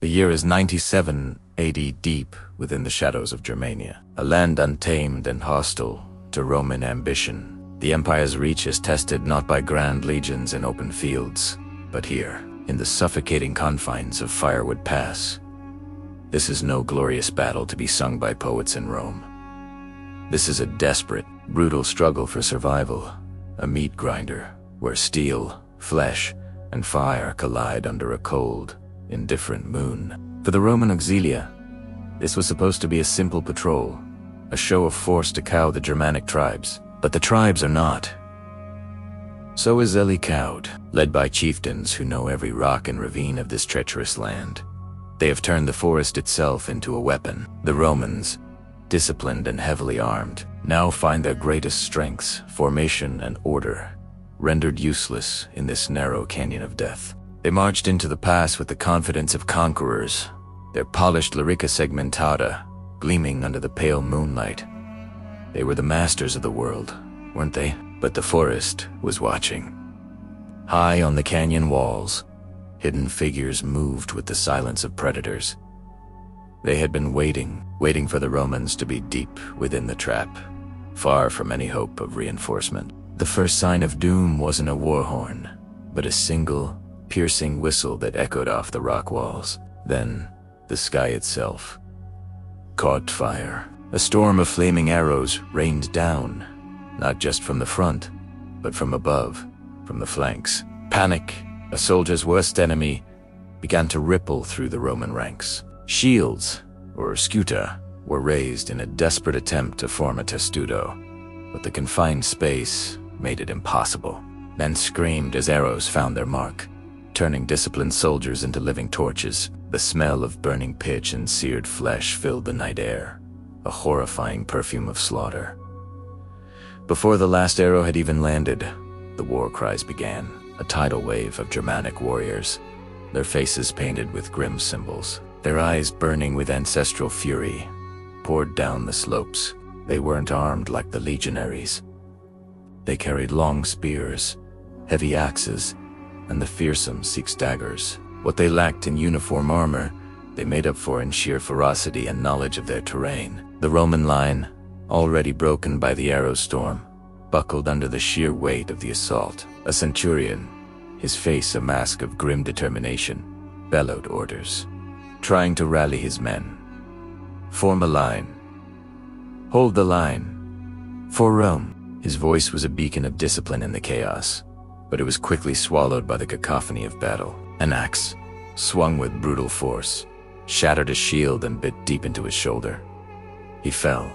The year is 97 AD, deep within the shadows of Germania, a land untamed and hostile to Roman ambition. The empire's reach is tested not by grand legions in open fields, but here, in the suffocating confines of Firewood Pass. This is no glorious battle to be sung by poets in Rome. This is a desperate, brutal struggle for survival, a meat grinder, where steel, flesh, and fire collide under a cold, indifferent moon. For the Roman auxilia, this was supposed to be a simple patrol, a show of force to cow the Germanic tribes. But the tribes are not. So is Eli cowed, led by chieftains who know every rock and ravine of this treacherous land. They have turned the forest itself into a weapon. The Romans, disciplined and heavily armed, now find their greatest strengths, formation and order, rendered useless in this narrow canyon of death. They marched into the pass with the confidence of conquerors, their polished larica segmentata gleaming under the pale moonlight. They were the masters of the world, weren't they? But the forest was watching. High on the canyon walls, hidden figures moved with the silence of predators. They had been waiting for the Romans to be deep within the trap, far from any hope of reinforcement. The first sign of doom wasn't a war horn, but a single, piercing whistle that echoed off the rock walls. Then, the sky itself caught fire. A storm of flaming arrows rained down, not just from the front, but from above, from the flanks. Panic, a soldier's worst enemy, began to ripple through the Roman ranks. Shields, or scuta, were raised in a desperate attempt to form a testudo, but the confined space made it impossible. Men screamed as arrows found their mark, turning disciplined soldiers into living torches. The smell of burning pitch and seared flesh filled the night air, a horrifying perfume of slaughter. Before the last arrow had even landed, the war cries began, a tidal wave of Germanic warriors, their faces painted with grim symbols, their eyes burning with ancestral fury, poured down the slopes. They weren't armed like the legionaries. They carried long spears, heavy axes, and the fearsome six daggers. What they lacked in uniform armor, they made up for in sheer ferocity and knowledge of their terrain. The Roman line, already broken by the arrow storm, buckled under the sheer weight of the assault. A centurion, his face a mask of grim determination, bellowed orders, trying to rally his men. Form a line. Hold the line. For Rome. His voice was a beacon of discipline in the chaos, but it was quickly swallowed by the cacophony of battle. An axe, swung with brutal force, shattered his shield and bit deep into his shoulder. He fell,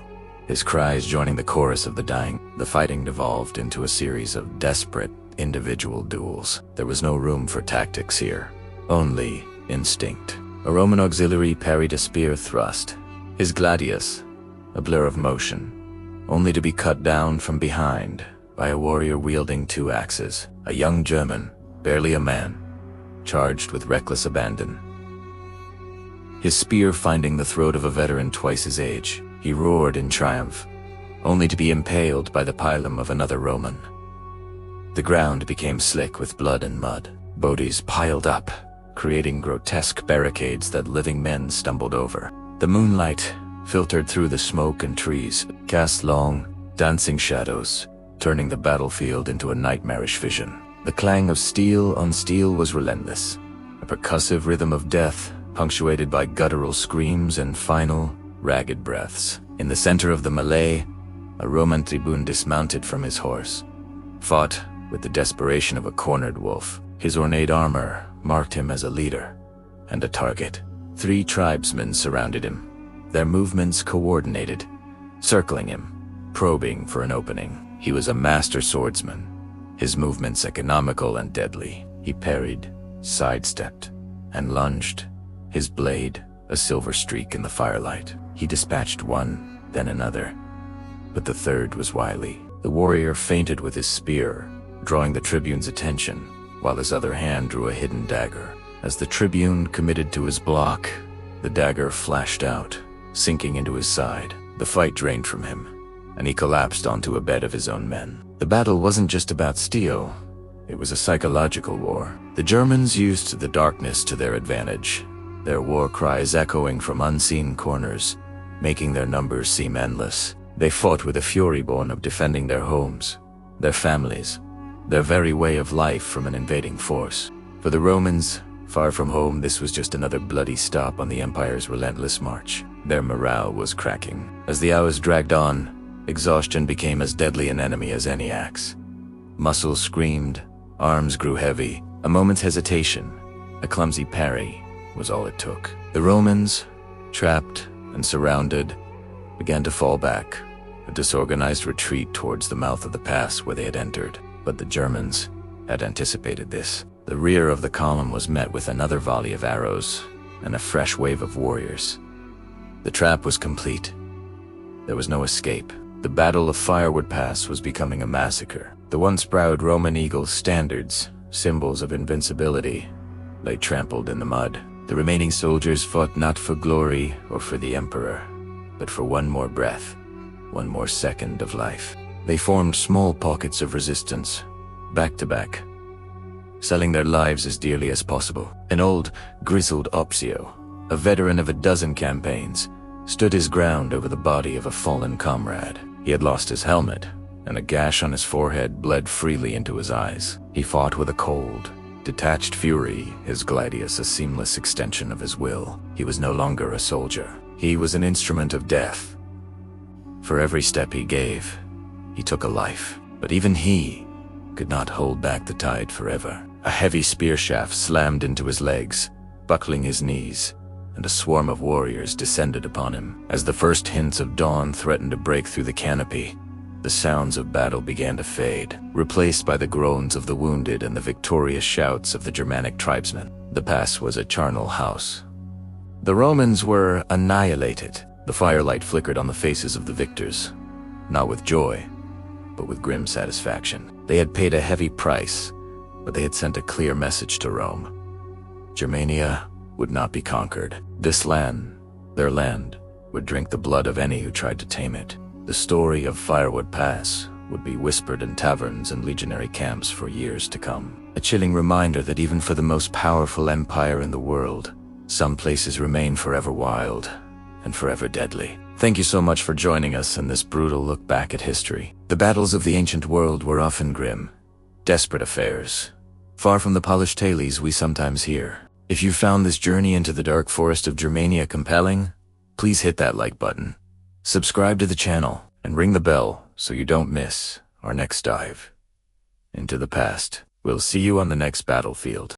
his cries joining the chorus of the dying. The fighting devolved into a series of desperate, individual duels. There was no room for tactics here, only instinct. A Roman auxiliary parried a spear thrust, his gladius, a blur of motion, only to be cut down from behind by a warrior wielding two axes. A young German, barely a man, charged with reckless abandon. His spear finding the throat of a veteran twice his age, he roared in triumph, only to be impaled by the pilum of another Roman. The ground became slick with blood and mud. Bodies piled up, creating grotesque barricades that living men stumbled over. The moonlight, filtered through the smoke and trees, cast long, dancing shadows, turning the battlefield into a nightmarish vision. The clang of steel on steel was relentless, a percussive rhythm of death, punctuated by guttural screams and final, ragged breaths. In the center of the melee, a Roman tribune dismounted from his horse, fought with the desperation of a cornered wolf. His ornate armor marked him as a leader and a target. 3 tribesmen surrounded him, their movements coordinated, circling him, probing for an opening. He was a master swordsman, his movements economical and deadly. He parried, sidestepped, and lunged, his blade a silver streak in the firelight. He dispatched one, then another, but the third was wily. The warrior feinted with his spear, drawing the tribune's attention, while his other hand drew a hidden dagger. As the tribune committed to his block, the dagger flashed out, sinking into his side. The fight drained from him, and he collapsed onto a bed of his own men. The battle wasn't just about steel, it was a psychological war. The Germans used the darkness to their advantage, their war cries echoing from unseen corners, making their numbers seem endless. They fought with a fury born of defending their homes, their families, their very way of life from an invading force. For the Romans, far from home, this was just another bloody stop on the empire's relentless march. Their morale was cracking. As the hours dragged on, exhaustion became as deadly an enemy as any axe. Muscles screamed, arms grew heavy. A moment's hesitation, a clumsy parry, was all it took. The Romans, trapped and surrounded, began to fall back, a disorganized retreat towards the mouth of the pass where they had entered. But the Germans had anticipated this. The rear of the column was met with another volley of arrows and a fresh wave of warriors. The trap was complete. There was no escape. The Battle of Firewood Pass was becoming a massacre. The once proud Roman eagle's standards, symbols of invincibility, lay trampled in the mud. The remaining soldiers fought not for glory or for the emperor, but for one more breath, one more second of life. They formed small pockets of resistance, back to back, selling their lives as dearly as possible. An old, grizzled Opsio, a veteran of a dozen campaigns, stood his ground over the body of a fallen comrade. He had lost his helmet, and a gash on his forehead bled freely into his eyes. He fought with a cold, detached fury, his gladius a seamless extension of his will. He was no longer a soldier. He was an instrument of death. For every step he gave, he took a life. But even he could not hold back the tide forever. A heavy spear shaft slammed into his legs, buckling his knees, and a swarm of warriors descended upon him. As the first hints of dawn threatened to break through the canopy, the sounds of battle began to fade, replaced by the groans of the wounded and the victorious shouts of the Germanic tribesmen. The pass was a charnel house. The Romans were annihilated. The firelight flickered on the faces of the victors, not with joy, but with grim satisfaction. They had paid a heavy price, but they had sent a clear message to Rome. Germania would not be conquered. This land, their land, would drink the blood of any who tried to tame it. The story of Firewood Pass would be whispered in taverns and legionary camps for years to come. A chilling reminder that even for the most powerful empire in the world, some places remain forever wild and forever deadly. Thank you so much for joining us in this brutal look back at history. The battles of the ancient world were often grim, desperate affairs, far from the polished tales we sometimes hear. If you found this journey into the dark forest of Germania compelling, please hit that like button, subscribe to the channel, and ring the bell so you don't miss our next dive into the past. We'll see you on the next battlefield.